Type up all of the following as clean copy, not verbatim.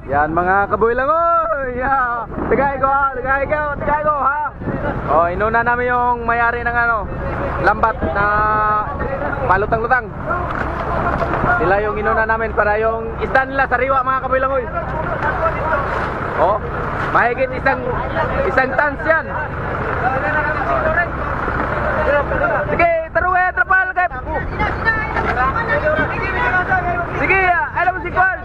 Yan mga kabuilang, oy! Yeah. Tigay ko ha, tigay ko ha. Oh, inuna namin yung may-ari ng ano, lambat na palutang-lutang. Sila yung inuna namin para yung isda nila sariwa mga kabuilang, oy. Oh, mahigit isang tons yan. Sige, taruhe, trapal kay. Sige, alam mo si Kwan.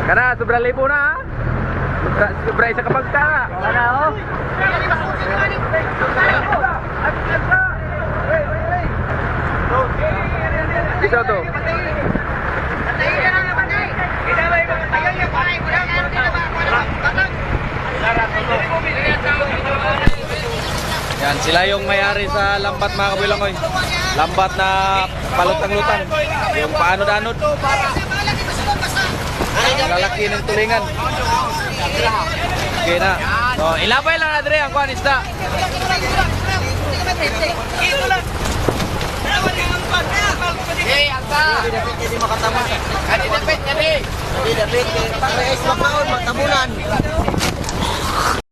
Karena sobra libo na ha. Sobra isa kapag ka. Wala ho. Dito to. Yan, sila yung may-ari sa lambat mga kabilang, oy. Lambat na palutang-lutang. Yung paanod-anod. Lalaki ng tulingan. Okay na. So, ilapay lang na dire ang kuan isda. Hey, angka. Hindi makataman. Hindi dapat jadi. Hindi dapat. Pag-ice makaon, matabunan.